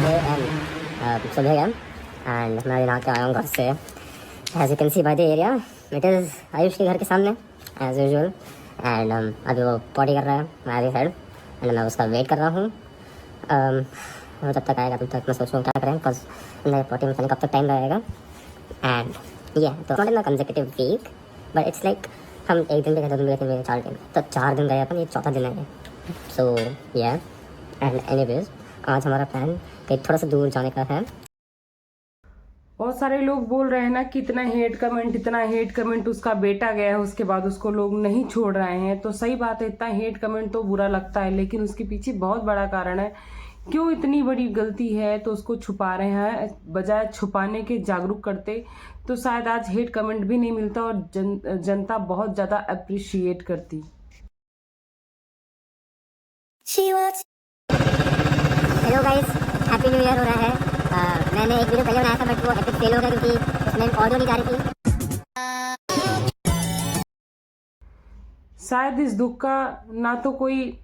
सुबह गया एंड मैं यहाँ के आया हूँ घर से. As you can see by the area it is Ayush के घर के सामने एज यूजुअल. एंड अभी वो पॉटी कर रहा है मैं साइड एंड मैं उसका वेट कर रहा हूँ. वो जब तक आएगा तब तक मैं सोचूँ क्या करें बिकॉज मेरे पॉटी में कब तक टाइम लगेगा. एंड ये तो not in the consecutive week but it's like हम एक दिन भी गए 2 दिन भी गए 4 दिन तो 4 दिन गए अपन, ये 4था दिन है. सो या एंड एनीवेज आज हमारा प्लान कहीं थोड़ा सा दूर जाने का है. बहुत सारे लोग बोल रहे हैं ना कि इतना हेट कमेंट उसका बेटा गया है उसके बाद उसको लोग नहीं छोड़ रहे हैं. तो सही बात है, इतना हेट कमेंट तो बुरा लगता है, लेकिन उसके पीछे बहुत बड़ा कारण है. क्यों इतनी बड़ी गलती है तो उसको छुपा रहे हैं, बजाय छुपाने के जागरूक करते तो शायद आज हेट कमेंट भी नहीं मिलता और जनता बहुत ज्यादा अप्रिशिएट करती. Hello guys, happy new year हो रहा है. मैंने एक वीडियो पहले बनाया था बट वो एपिक फेल हो गया क्योंकि उसमें ऑडियो नहीं जा रही थी. शायद इस दुख का ना तो कोई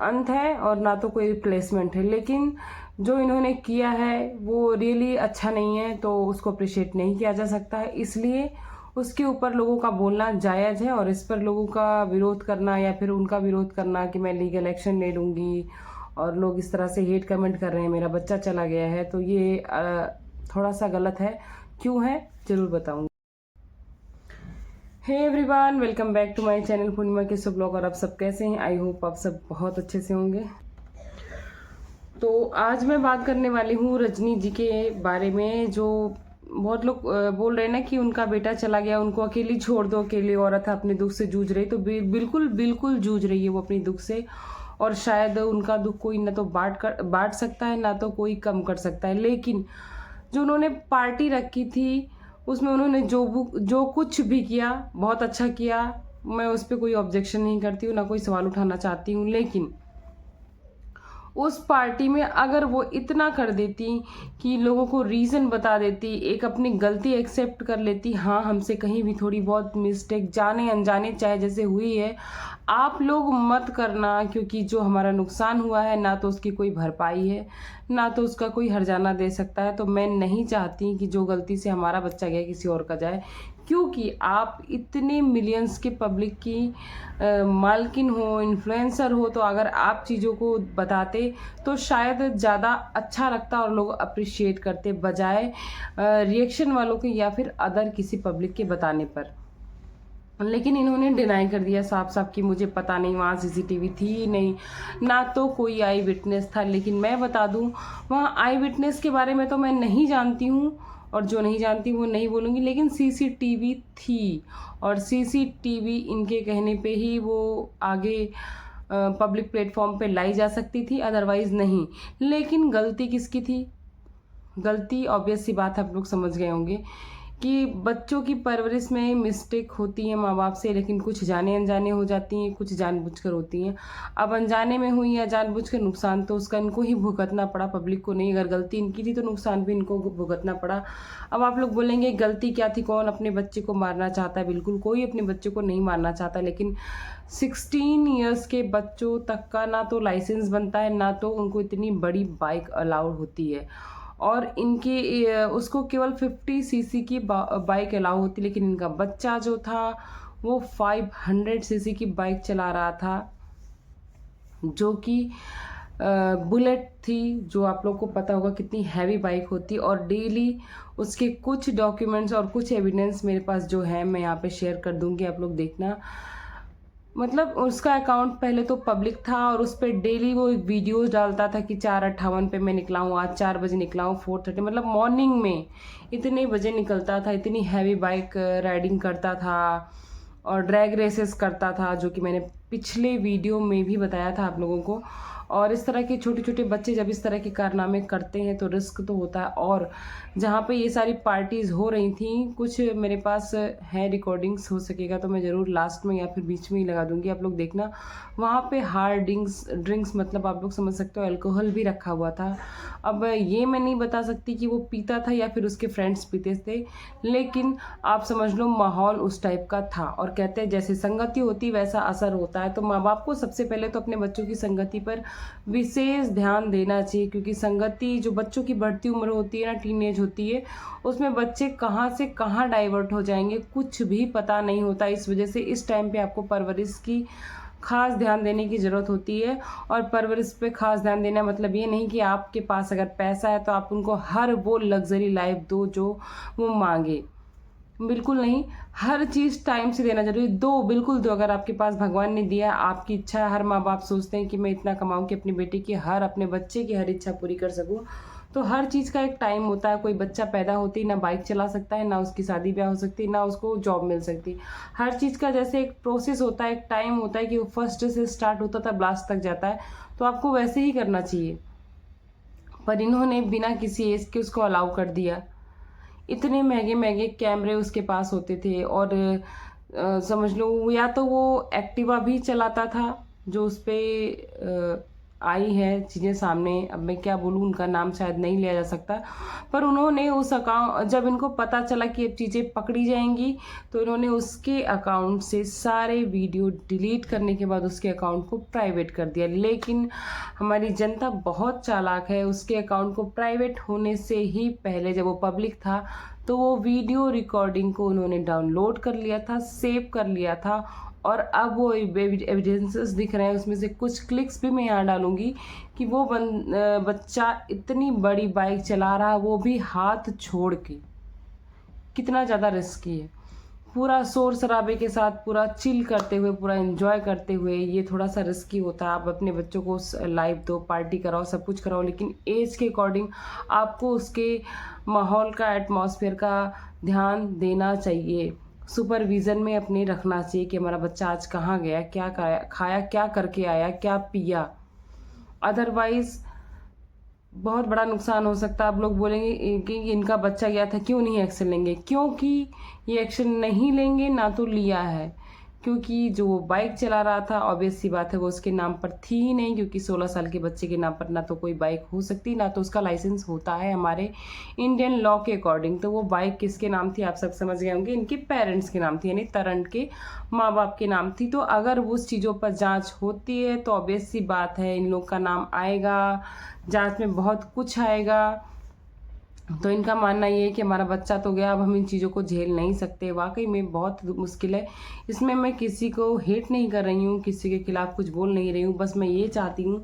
अंत है और ना तो कोई रिप्लेसमेंट है, लेकिन जो इन्होंने किया है वो रियली अच्छा नहीं है तो उसको अप्रिशिएट नहीं किया जा सकता है. इसलिए उसके ऊपर लोगों का बोलना जायज़ है और इस पर लोगों का विरोध करना या फिर उनका विरोध करना कि मैं लीगल एक्शन ले लूँगी और लोग इस तरह से हेट कमेंट कर रहे हैं मेरा बच्चा चला गया है, तो ये थोड़ा सा गलत है. क्यों है ज़रूर बताऊँगी. Hey everyone, welcome back to my channel Purnima के सब ब्लॉग. और आप सब कैसे हैं? आई होप आप सब बहुत अच्छे से होंगे. तो आज मैं बात करने वाली हूँ रजनी जी के बारे में. जो बहुत लोग बोल रहे हैं ना कि उनका बेटा चला गया, उनको अकेली छोड़ दो, अकेली औरत है, अपने दुख से जूझ रही. तो बिल्कुल जूझ रही है वो अपनी दुख से, और शायद उनका दुख कोई ना तो बांट सकता है ना तो कोई कम कर सकता है. लेकिन जो उन्होंने पार्टी रखी थी उसमें उन्होंने जो कुछ भी किया बहुत अच्छा किया. मैं उस पर कोई ऑब्जेक्शन नहीं करती हूँ, ना कोई सवाल उठाना चाहती हूँ. लेकिन उस पार्टी में अगर वो इतना कर देती कि लोगों को रीज़न बता देती, एक अपनी गलती एक्सेप्ट कर लेती, हाँ हमसे कहीं भी थोड़ी बहुत मिस्टेक जाने अनजाने चाहे जैसे हुई है, आप लोग मत करना, क्योंकि जो हमारा नुकसान हुआ है ना तो उसकी कोई भरपाई है ना तो उसका कोई हर्जाना दे सकता है. तो मैं नहीं चाहती कि जो गलती से हमारा बच्चा गया किसी और का जाए, क्योंकि आप इतने मिलियंस के पब्लिक की मालकिन हो, इन्फ्लुएंसर हो, तो अगर आप चीज़ों को बताते तो शायद ज़्यादा अच्छा लगता और लोग अप्रिशिएट करते, बजाय रिएक्शन वालों के या फिर अदर किसी पब्लिक के बताने पर. लेकिन इन्होंने डिनाई कर दिया साफ साफ कि मुझे पता नहीं, वहाँ सीसीटीवी थी ही नहीं, ना तो कोई आई विटनेस था. लेकिन मैं बता दूँ, वहाँ आई विटनेस के बारे में तो मैं नहीं जानती हूँ और जो नहीं जानती वो नहीं बोलूँगी, लेकिन सीसीटीवी थी और सीसीटीवी इनके कहने पे ही वो आगे पब्लिक प्लेटफॉर्म पे लाई जा सकती थी, अदरवाइज़ नहीं. लेकिन गलती किसकी थी? गलती ऑब्वियस सी बात है, आप लोग समझ गए होंगे कि बच्चों की परवरिश में मिस्टेक होती है माँ बाप से, लेकिन कुछ जाने अनजाने हो जाती हैं, कुछ जानबूझकर होती हैं. अब अनजाने में हुई या जानबूझकर, नुकसान तो उसका इनको ही भुगतना पड़ा, पब्लिक को नहीं. अगर गलती इनकी थी तो नुकसान भी इनको भुगतना पड़ा. अब आप लोग बोलेंगे गलती क्या थी, कौन अपने बच्चे को मारना चाहता है? बिल्कुल कोई अपने बच्चे को नहीं मारना चाहता, लेकिन 16 ईयर्स के बच्चों तक का ना तो लाइसेंस बनता है ना तो उनको इतनी बड़ी बाइक अलाउड होती है. और इनके उसको केवल 50 सीसी की बाइक अलाउ होती, लेकिन इनका बच्चा जो था वो 500 सीसी की बाइक चला रहा था, जो कि बुलेट थी, जो आप लोग को पता होगा कितनी हैवी बाइक होती. और डेली उसके कुछ डॉक्यूमेंट्स और कुछ एविडेंस मेरे पास जो है मैं यहाँ पे शेयर कर दूंगी, आप लोग देखना. मतलब उसका अकाउंट पहले तो पब्लिक था और उस पर डेली वो वीडियोस डालता था कि 4:58 पे मैं निकला हूँ, आज 4 बजे निकला हूँ, 4:30 मतलब मॉर्निंग में इतने बजे निकलता था, इतनी हैवी बाइक राइडिंग करता था और ड्रैग रेसेस करता था, जो कि मैंने पिछले वीडियो में भी बताया था आप लोगों को. और इस तरह के छोटे छोटे बच्चे जब इस तरह के कारनामे करते हैं तो रिस्क तो होता है. और जहाँ पे ये सारी पार्टीज़ हो रही थी, कुछ मेरे पास है रिकॉर्डिंग्स, हो सकेगा तो मैं ज़रूर लास्ट में या फिर बीच में ही लगा दूंगी, आप लोग देखना. वहाँ पे हार्ड ड्रिंक्स मतलब आप लोग समझ सकते हो अल्कोहल भी रखा हुआ था अब ये मैं नहीं बता सकती कि वो पीता था या फिर उसके फ्रेंड्स पीते थे, लेकिन आप समझ लो माहौल उस टाइप का था। और कहते हैं जैसे संगति होती वैसा असर होता है। तो माँ बाप को सबसे पहले तो अपने बच्चों की संगति पर विशेष ध्यान देना चाहिए, क्योंकि संगति जो बच्चों की बढ़ती उम्र होती है ना, टीनेज होती है, उसमें बच्चे कहाँ से कहाँ डाइवर्ट हो जाएंगे कुछ भी पता नहीं होता। इस वजह से इस टाइम पे आपको परवरिश की खास ध्यान देने की ज़रूरत होती है। और परवरिश पे खास ध्यान देना मतलब ये नहीं कि आपके पास अगर पैसा है तो आप उनको हर वो लग्जरी लाइफ दो जो वो मांगे, बिल्कुल नहीं। हर चीज़ टाइम से देना जरूरी, दो बिल्कुल दो। अगर आपके पास भगवान ने दिया, आपकी इच्छा है, हर माँ बाप सोचते हैं कि मैं इतना कमाऊँ कि अपनी बेटी की अपने बच्चे की हर इच्छा पूरी कर सकूँ। तो हर चीज़ का एक टाइम होता है। कोई बच्चा पैदा होती ना बाइक चला सकता है, ना उसकी शादी ब्याह हो सकती, ना उसको जॉब मिल सकती। हर चीज़ का जैसे एक प्रोसेस होता है, एक टाइम होता है कि वो फर्स्ट से स्टार्ट होता था लास्ट तक जाता है, तो आपको वैसे ही करना चाहिए। पर इन्होंने बिना किसी एज के उसको अलाउ कर दिया। इतने महंगे महंगे कैमरे उसके पास होते थे, और समझ लो या तो वो एक्टिवा भी चलाता था, जो उस पर आई है चीज़ें सामने। अब मैं क्या बोलूँ, उनका नाम शायद नहीं लिया जा सकता। पर उन्होंने उस अकाउंट, जब इनको पता चला कि अब चीज़ें पकड़ी जाएंगी, तो इन्होंने उसके अकाउंट से सारे वीडियो डिलीट करने के बाद उसके अकाउंट को प्राइवेट कर दिया। लेकिन हमारी जनता बहुत चालाक है। उसके अकाउंट को प्राइवेट होने से ही पहले जब वो पब्लिक था, तो वो वीडियो रिकॉर्डिंग को उन्होंने डाउनलोड कर लिया था, सेव कर लिया था। और अब वो एविडेंसेस दिख रहे हैं, उसमें से कुछ क्लिक्स भी मैं यहाँ डालूंगी कि वो बच्चा इतनी बड़ी बाइक चला रहा, वो भी हाथ छोड़ के। कितना ज़्यादा रिस्की है। पूरा शोर शराबे के साथ, पूरा चिल करते हुए, पूरा एंजॉय करते हुए, ये थोड़ा सा रिस्की होता है। आप अपने बच्चों को लाइव दो, पार्टी कराओ, सब कुछ कराओ, लेकिन एज के अकॉर्डिंग आपको उसके माहौल का, एटमॉस्फेयर का ध्यान देना चाहिए। सुपरविज़न में अपने रखना चाहिए कि हमारा बच्चा आज कहाँ गया, क्या खाया, क्या करके आया, क्या पिया। अदरवाइज़ बहुत बड़ा नुकसान हो सकता है। आप लोग बोलेंगे कि इनका बच्चा गया था, क्यों नहीं एक्शन लेंगे? क्योंकि ये एक्शन नहीं लेंगे, ना तो लिया है। क्योंकि जो बाइक चला रहा था, ऑब्वियस सी बात है वो उसके नाम पर थी ही नहीं, क्योंकि 16 साल के बच्चे के नाम पर ना तो कोई बाइक हो सकती, ना तो उसका लाइसेंस होता है हमारे इंडियन लॉ के अकॉर्डिंग। तो वो बाइक किसके नाम थी आप सब समझ गए होंगे, इनके पेरेंट्स के नाम थी, यानी तरन के माँ बाप के नाम थी। तो अगर उस चीज़ों पर जाँच होती है तो ऑब्वियस सी बात है इन लोग का नाम आएगा, जाँच में बहुत कुछ आएगा। तो इनका मानना ये है कि हमारा बच्चा तो गया, अब हम इन चीज़ों को झेल नहीं सकते। वाकई में बहुत मुश्किल है। इसमें मैं किसी को हेट नहीं कर रही हूँ, किसी के खिलाफ कुछ बोल नहीं रही हूँ, बस मैं ये चाहती हूँ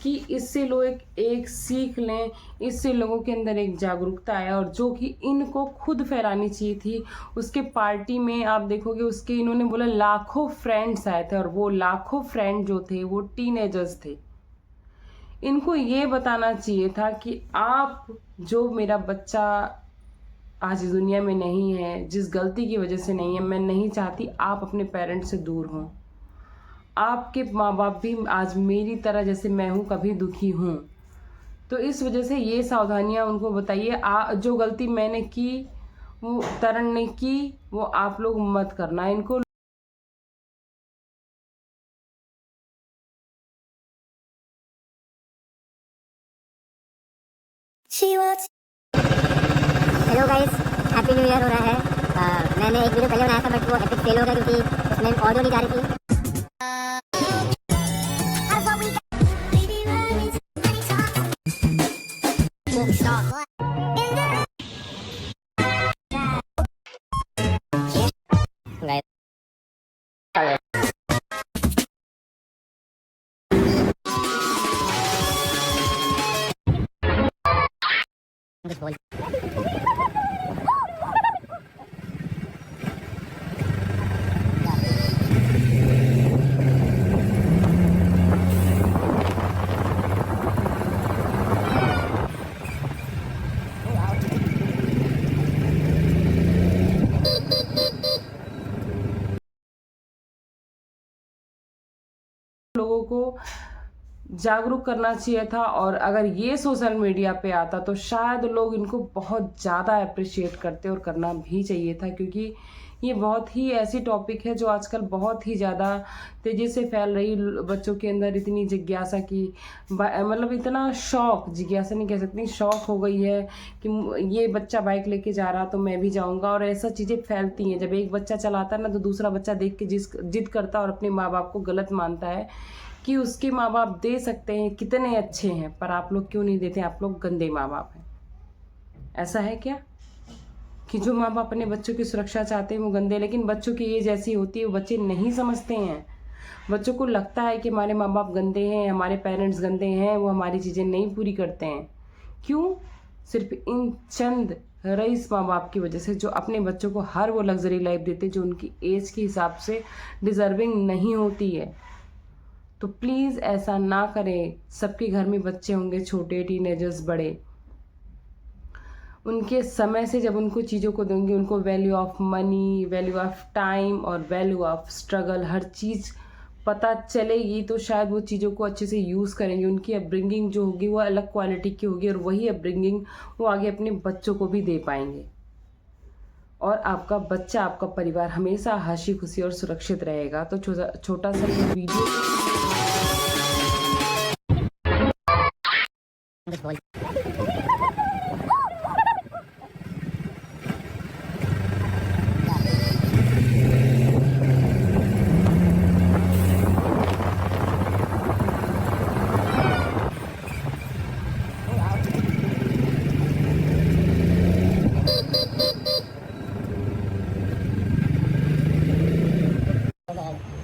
कि इससे लोग एक सीख लें, इससे लोगों के अंदर एक जागरूकता आए, और जो कि इनको खुद फैलानी चाहिए थी। उसके पार्टी में आप देखोगे उसके, इन्होंने बोला लाखों फ्रेंड्स आए थे, और वो लाखों फ्रेंड जो थे वो टीनेजर्स थे। इनको ये बताना चाहिए था कि आप, जो मेरा बच्चा आज इस दुनिया में नहीं है, जिस गलती की वजह से नहीं है, मैं नहीं चाहती आप अपने पेरेंट्स से दूर हों। आपके माँ बाप भी आज मेरी तरह, जैसे मैं हूँ, कभी दुखी हूँ। तो इस वजह से ये सावधानियाँ उनको बताइए। जो गलती मैंने की, वो तरन ने की, वो आप लोग मत करना। इनको hello guys, happy new year हो रहा है। मैंने एक वीडियो पहले बनाया था, बट वो एपिक फेल हो गया क्योंकि उसमें ऑडियो नहीं जा रही थी। कुछ बोल लोगों को जागरूक करना चाहिए था। और अगर ये सोशल मीडिया पे आता तो शायद लोग इनको बहुत ज़्यादा अप्रिशिएट करते, और करना भी चाहिए था, क्योंकि ये बहुत ही ऐसी टॉपिक है जो आजकल बहुत ही ज़्यादा तेज़ी से फैल रही, बच्चों के अंदर इतनी जिज्ञासा की मतलब इतना शौक, जिज्ञासा नहीं कह सकती, शौक हो गई है कि ये बच्चा बाइक लेके जा रहा तो मैं भी जाऊंगा, और ऐसा चीज़ें फैलती हैं। जब एक बच्चा चलाता है ना तो दूसरा बच्चा देख के जिद करता है और अपने माँ बाप को गलत मानता है कि उसके माँ बाप दे सकते हैं, कितने अच्छे हैं, पर आप लोग क्यों नहीं देते, आप लोग गंदे माँ बाप हैं। ऐसा है क्या कि जो माँ बाप अपने बच्चों की सुरक्षा चाहते हैं वो गंदे? लेकिन बच्चों की एज ऐसी होती है, वो बच्चे नहीं समझते हैं। बच्चों को लगता है कि हमारे माँ बाप गंदे हैं, हमारे पेरेंट्स गंदे हैं, वो हमारी चीज़ें नहीं पूरी करते हैं। क्यों? सिर्फ इन चंद रईस माँ बाप की वजह से, जो अपने बच्चों को हर वो लग्जरी लाइफ देते जो उनकी एज के हिसाब से डिजर्विंग नहीं होती है। तो प्लीज़ ऐसा ना करें। सबके घर में बच्चे होंगे, छोटे, टीनेजर्स, बड़े। उनके समय से जब उनको चीज़ों को देंगे, उनको value of money, value of time और वैल्यू ऑफ स्ट्रगल, हर चीज़ पता चलेगी तो शायद वो चीज़ों को अच्छे से यूज़ करेंगे। उनकी अपब्रिंगिंग जो होगी वो अलग क्वालिटी की होगी, और वही अपब्रिंगिंग वो आगे अपने बच्चों को भी दे पाएंगे। और आपका बच्चा, आपका परिवार हमेशा हंसी खुशी और सुरक्षित रहेगा। तो छोटा सा ये video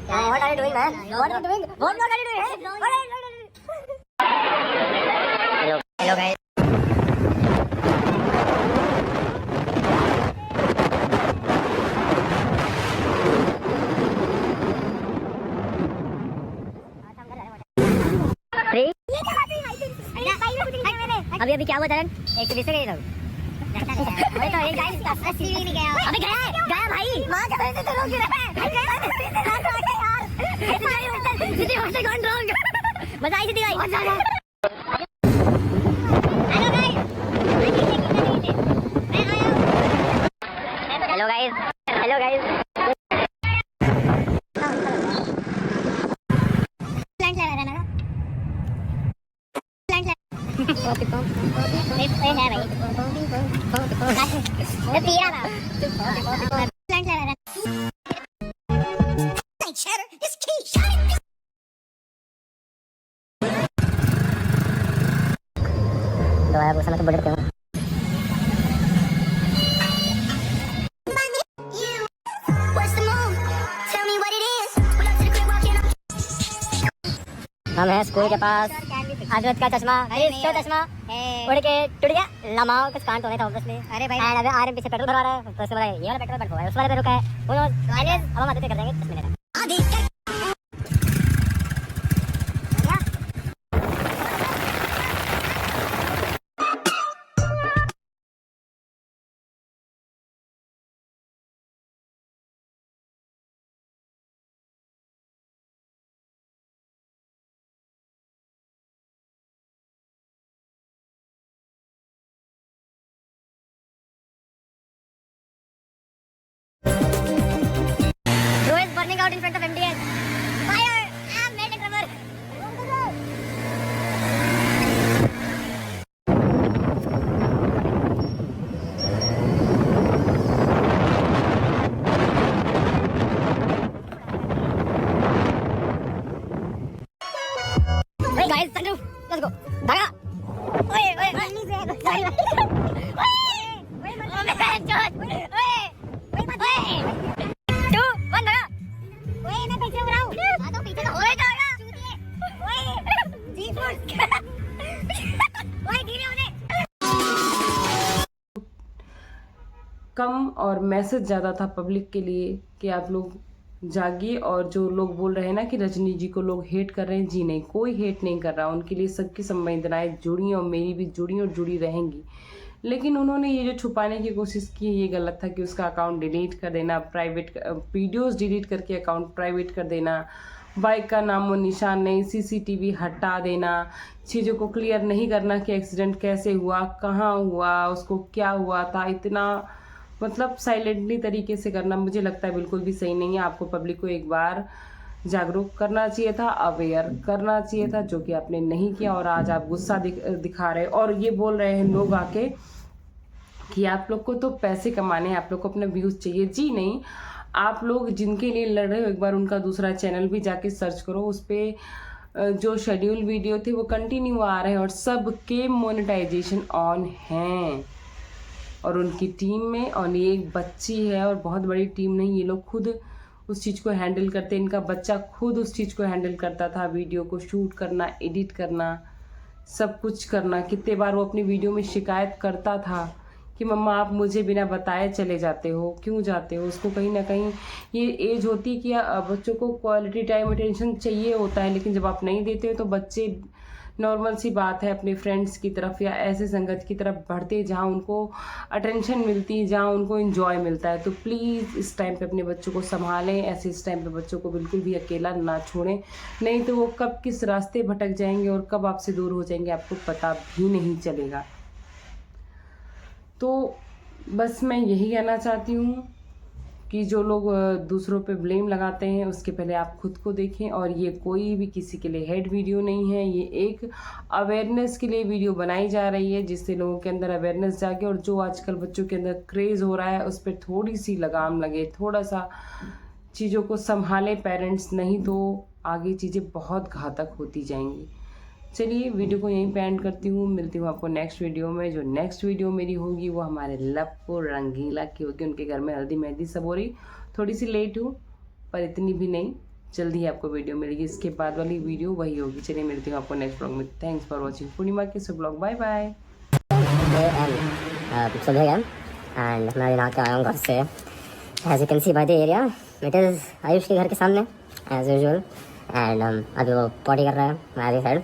What are you doing, man? What are you doing? What are you doing? What are you doing? Hello guys. अभी क्या हुआ चरण? एक से गए लोग। अरे तो एक अबे गया भाई। मां क्या बोलते थे लोग? मजा आई थी भाई। Hello guys, hello guys. Plant लगा रहा ना, प्लांट लगा है भाई, मैं पी रहा था, प्लांट लगा रहा। दोबारा पूछना तो बड़े पे हूँ। हम हैं स्कूल के पास। आदत का चश्मा, इसका चश्मा उड़ के टूट गया। लमाओ कुछ कांड होने था ऑब्वियसली। अरे भाई एंड अभी आरएम पीछे पेट्रोल भरवा रहा है, तो उसके बाद ये वाला पेट्रोल पंप है, उस वाले पे रुका है। वो अब हम आते कर देंगे 10 minute. Burning out in front of MDS. Fire! I'm made it rubber. Hey guys, sunroof. Let's go. Dhaga. Oye, oye, oye. कम और मैसेज ज़्यादा था पब्लिक के लिए कि आप लोग जागिए। और जो लोग बोल रहे हैं ना कि रजनी जी को लोग हेट कर रहे हैं, जी नहीं, कोई हेट नहीं कर रहा। उनके लिए सबकी संवेदनाएं जुड़ी और मेरी भी जुड़ी और जुड़ी रहेंगी। लेकिन उन्होंने ये जो छुपाने की कोशिश की, ये गलत था कि उसका अकाउंट डिलीट कर देना, प्राइवेट वीडियोस डिलीट करके अकाउंट प्राइवेट कर देना, बाइक का नामो निशान नहीं, सीसीटीवी हटा देना, चीज़ों को क्लियर नहीं करना कि एक्सीडेंट कैसे हुआ, कहाँ हुआ, उसको क्या हुआ था। इतना मतलब साइलेंटली तरीके से करना मुझे लगता है बिल्कुल भी सही नहीं है। आपको पब्लिक को एक बार जागरूक करना चाहिए था, अवेयर करना चाहिए था, जो कि आपने नहीं किया। और आज आप गुस्सा दिखा रहे और ये बोल रहे हैं लोग आके कि आप लोग को तो पैसे कमाने हैं, आप लोग को अपना व्यूज चाहिए। जी नहीं, आप लोग जिनके लिए लड़ रहे हो एक बार उनका दूसरा चैनल भी जाके सर्च करो, उस पर जो शेड्यूल वीडियो थे वो कंटिन्यू आ रहे हैं और सबके मोनेटाइजेशन ऑन हैं और उनकी टीम में। और ये एक बच्ची है और बहुत बड़ी टीम नहीं, ये लोग खुद उस चीज़ को हैंडल करते, इनका बच्चा खुद उस चीज़ को हैंडल करता था, वीडियो को शूट करना, एडिट करना, सब कुछ करना। कितने बार वो अपनी वीडियो में शिकायत करता था कि मम्मा आप मुझे बिना बताए चले जाते हो, क्यों जाते हो। उसको कहीं ना कहीं ये एज होती है कि बच्चों को क्वालिटी टाइम अटेंशन चाहिए होता है, लेकिन जब आप नहीं देते हो तो बच्चे नॉर्मल सी बात है अपने फ्रेंड्स की तरफ या ऐसे संगत की तरफ बढ़ते जहाँ उनको अटेंशन मिलती है, जहाँ उनको एंजॉय मिलता है। तो प्लीज़ इस टाइम पे अपने बच्चों को संभालें, ऐसे इस टाइम पे बच्चों को बिल्कुल भी अकेला ना छोड़ें, नहीं तो वो कब किस रास्ते भटक जाएंगे और कब आपसे दूर हो जाएंगे आपको पता भी नहीं चलेगा। तो बस मैं यही कहना चाहती हूँ कि जो लोग दूसरों पे ब्लेम लगाते हैं उसके पहले आप खुद को देखें। और ये कोई भी किसी के लिए हेड वीडियो नहीं है, ये एक अवेयरनेस के लिए वीडियो बनाई जा रही है जिससे लोगों के अंदर अवेयरनेस जागे और जो आजकल बच्चों के अंदर क्रेज़ हो रहा है उस पर थोड़ी सी लगाम लगे, थोड़ा सा चीज़ों को संभाले पेरेंट्स, नहीं तो आगे चीज़ें बहुत घातक होती जाएंगी। चलिए वीडियो को यहीं पे एंड करती हूँ, मिलती हूँ आपको नेक्स्ट वीडियो में। जो नेक्स्ट वीडियो मेरी होगी वो हमारे लप्पू रंगीला की होगी, उनके घर में हल्दी मेहंदी सब हो रही। थोड़ी सी लेट हूँ पर इतनी भी नहीं, जल्दी ही आपको वीडियो मिलेगी। इसके बाद वाली वीडियो वही होगी। चलिए मिलती हूँ आपको नेक्स्ट ब्लॉग में। थैंक्स फॉर वॉचिंग पूर्णिमा के सब ब्लॉग। Bye bye. सुबह गया एंड मैं यहाँ के आया हूँ घर से। As you can see by the area it is Ayush के घर के सामने एज यूजुअल। एंड अभी वो पॉटी कर रहा है मेरी साइड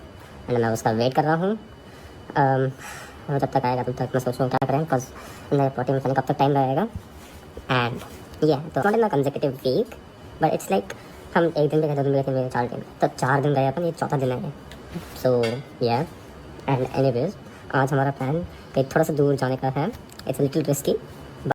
एंड मैं उसका वेट कर रहा हूँ। वो जब तक आएगा तब तक मैं सोच रहा हूँ क्या करें, बिकॉज मेरे पॉटी में कब तक टाइम लगेगा। एंड ये तो not in a consecutive week but it's like हम एक दिन पे गए, 2 दिन पे गए, 4 दिन, तो 4 दिन गए अपन, ये 4था दिन है। सो या एंड एनीवेज आज हमारा प्लान कहीं थोड़ा सा दूर जाने का है। It's little risky